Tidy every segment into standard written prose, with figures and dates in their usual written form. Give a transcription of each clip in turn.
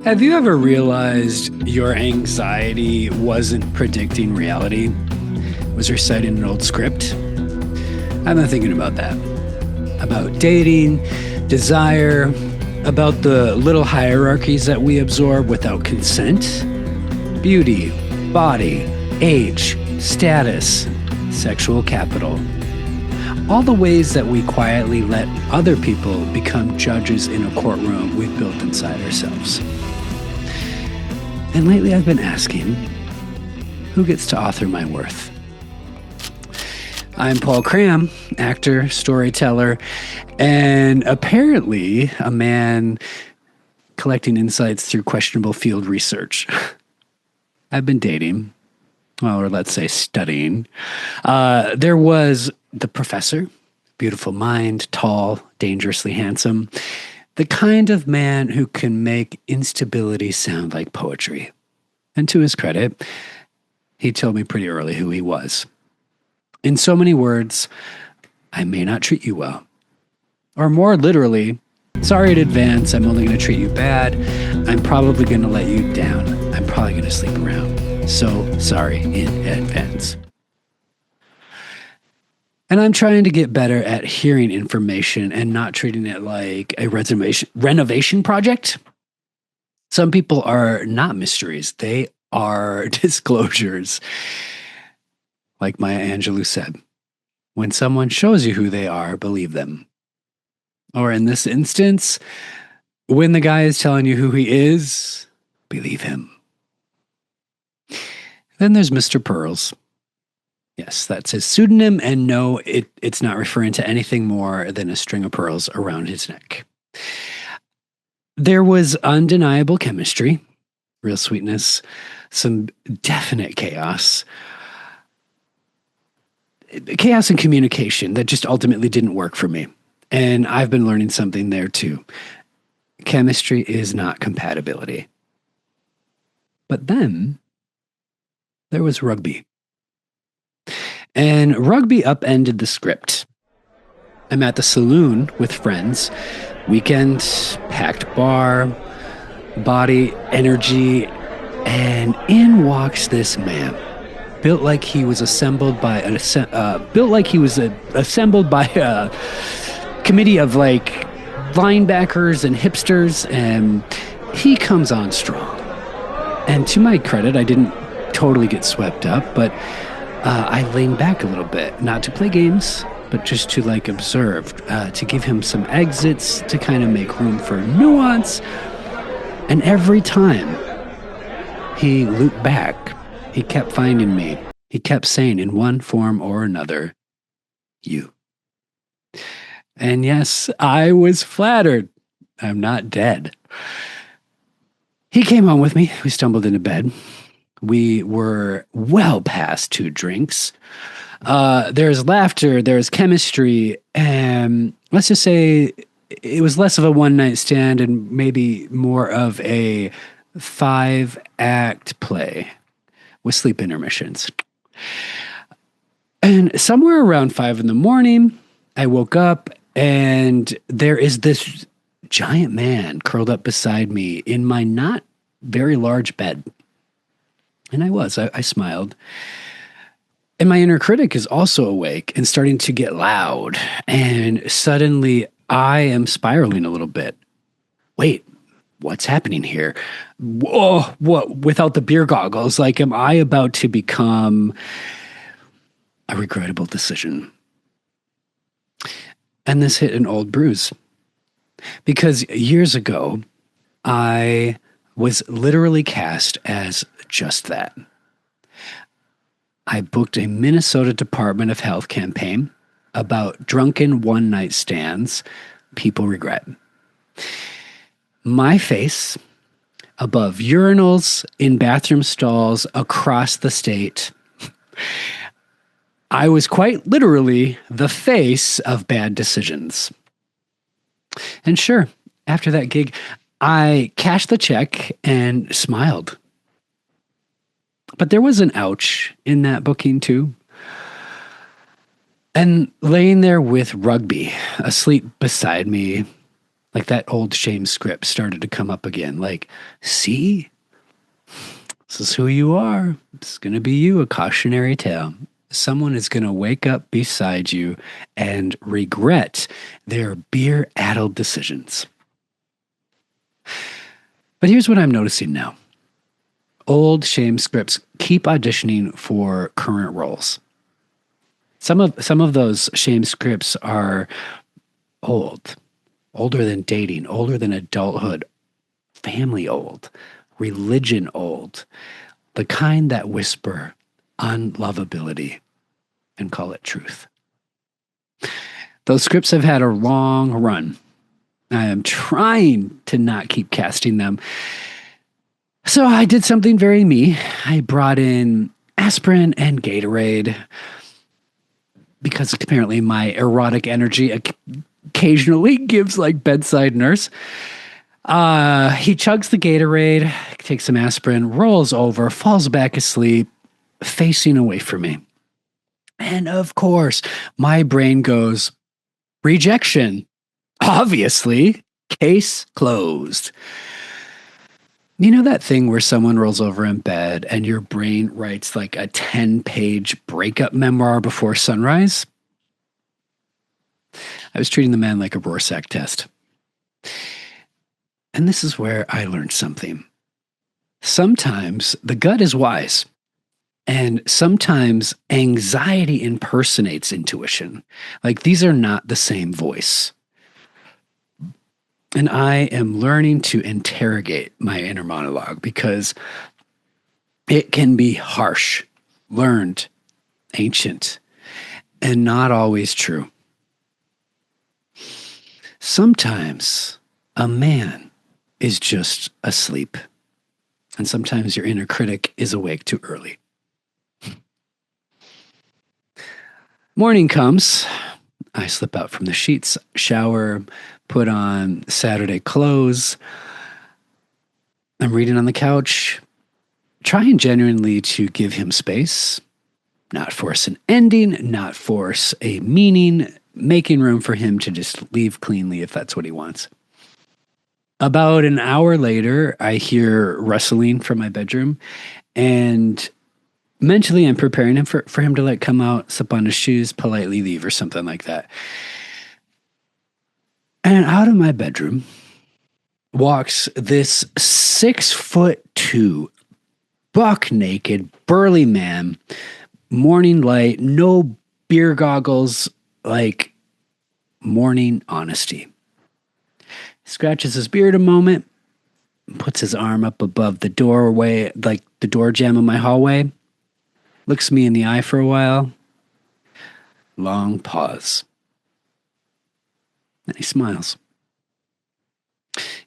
Have you ever realized your anxiety wasn't predicting reality? Was reciting an old script? I've been thinking about that. About dating, desire, about the little hierarchies that we absorb without consent. Beauty, body, age, status, sexual capital. All the ways that we quietly let other people become judges in a courtroom we've built inside ourselves. And lately I've been asking, who gets to author my worth? I'm Paul Cram, actor, storyteller, and apparently a man collecting insights through questionable field research. I've been dating, well, or let's say studying. There was the professor, beautiful mind, tall, dangerously handsome. The kind of man who can make instability sound like poetry. And to his credit, he told me pretty early who he was. In so many words, I may not treat you well. Or more literally, sorry in advance, I'm only going to treat you bad. I'm probably going to let you down. I'm probably going to sleep around. So sorry in advance. And I'm trying to get better at hearing information and not treating it like a renovation project. Some people are not mysteries. They are disclosures. Like Maya Angelou said, when someone shows you who they are, believe them. Or in this instance, when the guy is telling you who he is, believe him. Then there's Mr. Pearls. Yes, that's his pseudonym, and no, it's not referring to anything more than a string of pearls around his neck. There was undeniable chemistry, real sweetness, some definite chaos. Chaos in communication that just ultimately didn't work for me. And I've been learning something there too. Chemistry is not compatibility. But then there was Rugby. And Rugby upended the script. I'm at the Saloon with friends. Weekend, packed bar, body, energy, and in walks this man, built like he was assembled by a committee of like linebackers and hipsters, and he comes on strong. And to my credit, I didn't totally get swept up, but I leaned back a little bit, not to play games, but just to like observe, to give him some exits, to kind of make room for nuance. And every time he looped back, he kept finding me. He kept saying in one form or another, you. And yes, I was flattered. I'm not dead. He came home with me. We stumbled into bed. We were well past 2 drinks. There's laughter, there's chemistry, and let's just say it was less of a one-night stand and maybe more of a 5-act play with sleep intermissions. And somewhere around 5 a.m, I woke up and there is this giant man curled up beside me in my not very large bed. And I smiled. And my inner critic is also awake and starting to get loud. And suddenly I am spiraling a little bit. Wait, what's happening here? Whoa, what? Without the beer goggles, like, am I about to become a regrettable decision? And this hit an old bruise. Because years ago, I was literally cast as just that. I booked a Minnesota Department of Health campaign about drunken one-night stands people regret. My face above urinals in bathroom stalls across the state. I was quite literally the face of bad decisions. And sure, after that gig, I cashed the check and smiled. But there was an ouch in that booking too. And laying there with Rugby asleep beside me, Like that old shame script started to come up again. Like, see, this is who you are. It's going to be you, a cautionary tale. Someone is going to wake up beside you and regret their beer addled decisions. But here's what I'm noticing now: old shame scripts keep auditioning for current roles. Some of those shame scripts are old, older than dating, older than adulthood, family old, religion old, the kind that whisper unlovability and call it truth. Those scripts have had a long run. I am trying to not keep casting them. So I did something very me. I brought in aspirin and Gatorade because apparently my erotic energy occasionally gives like bedside nurse. He chugs the Gatorade, takes some aspirin, rolls over, falls back asleep, facing away from me. And of course, my brain goes, rejection. Obviously, case closed. You know that thing where someone rolls over in bed and your brain writes like a 10-page breakup memoir before sunrise? I was treating the man like a Rorschach test. And this is where I learned something. Sometimes the gut is wise, and sometimes anxiety impersonates intuition. Like these are not the same voice. And I am learning to interrogate my inner monologue because it can be harsh, learned, ancient, and not always true. Sometimes a man is just asleep, and sometimes your inner critic is awake too early. Morning comes. I slip out from the sheets, shower, put on Saturday clothes. I'm reading on the couch, trying genuinely to give him space, not force an ending, not force a meaning, making room for him to just leave cleanly if that's what he wants. About an hour later, I hear rustling from my bedroom, and mentally I'm preparing him for him to like come out, slip on his shoes, politely leave or something like that. And out of my bedroom walks this 6'2", buck naked, burly man, morning light, no beer goggles, like morning honesty. Scratches his beard a moment, puts his arm up above the doorway, like the door jamb in my hallway, looks me in the eye for a while, long pause. And he smiles.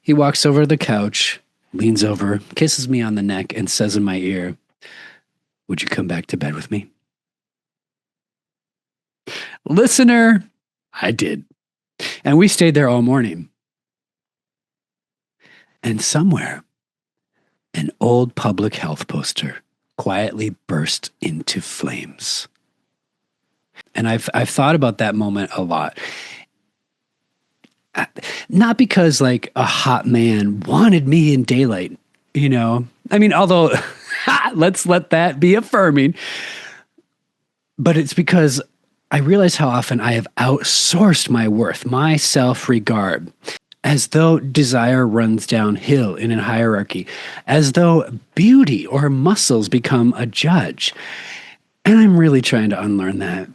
He walks over to the couch, leans over, kisses me on the neck, and says in my ear, "Would you come back to bed with me?" Listener, I did. And we stayed there all morning. And somewhere, an old public health poster quietly burst into flames. And I've thought about that moment a lot. Not because like a hot man wanted me in daylight, you know? I mean, although let's let that be affirming. But it's because I realize how often I have outsourced my worth, my self-regard, as though desire runs downhill in a hierarchy, as though beauty or muscles become a judge. And I'm really trying to unlearn that.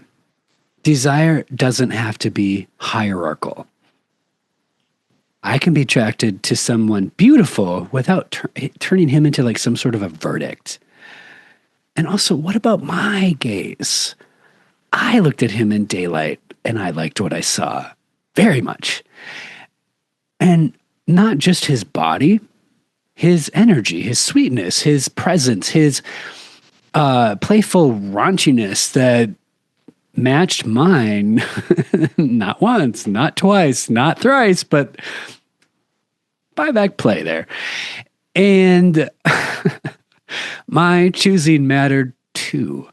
Desire doesn't have to be hierarchical. I can be attracted to someone beautiful without turning him into like some sort of a verdict. And also, what about my gaze? I looked at him in daylight and I liked what I saw very much. And not just his body, his energy, his sweetness, his presence, his playful raunchiness that matched mine, not once, not twice, not thrice, but buyback play there. And my choosing mattered too.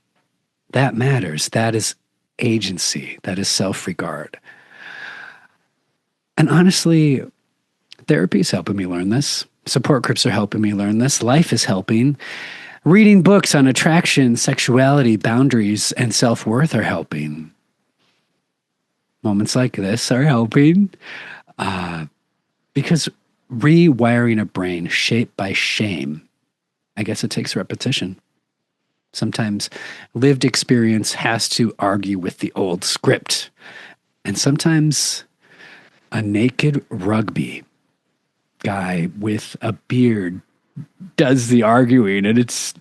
That matters. That is agency. That is self-regard. And honestly, Therapy is helping me learn this. Support groups are helping me learn this. Life is helping. Reading books on attraction, sexuality, boundaries, and self-worth are helping. Moments like this are helping. Because rewiring a brain shaped by shame, I guess it takes repetition. Sometimes lived experience has to argue with the old script. And sometimes a naked rugby guy with a beard does the arguing, and it's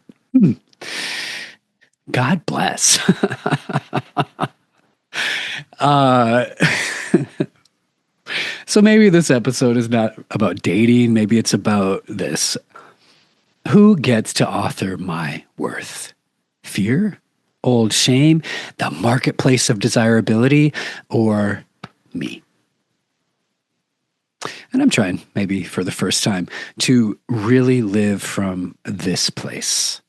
God bless. So maybe this episode is not about dating. Maybe it's about this. Who gets to author my worth? Fear? Old shame? The marketplace of desirability? Or me? And I'm trying, maybe for the first time, to really live from this place.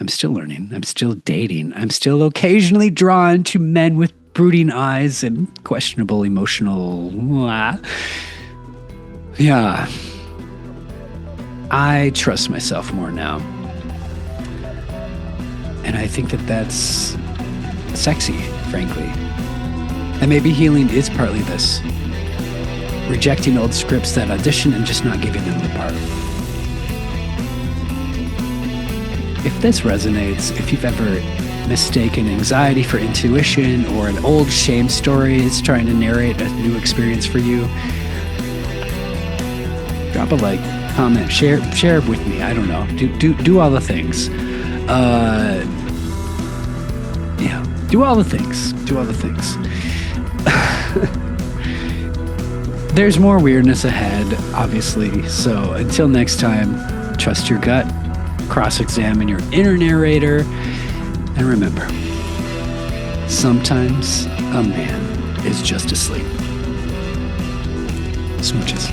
I'm still learning. I'm still dating. I'm still occasionally drawn to men with brooding eyes and questionable emotional... Yeah. I trust myself more now. And I think that that's sexy, frankly. And maybe healing is partly this. Rejecting old scripts that audition and just not giving them the part. If this resonates, if you've ever mistaken anxiety for intuition, or an old shame story is trying to narrate a new experience for you, drop a like, comment, share with me. I don't know. Do all the things. Yeah. Do all the things. Do all the things. There's more weirdness ahead, obviously. So until next time, trust your gut, cross-examine your inner narrator, and remember, sometimes a man is just asleep. Smooches.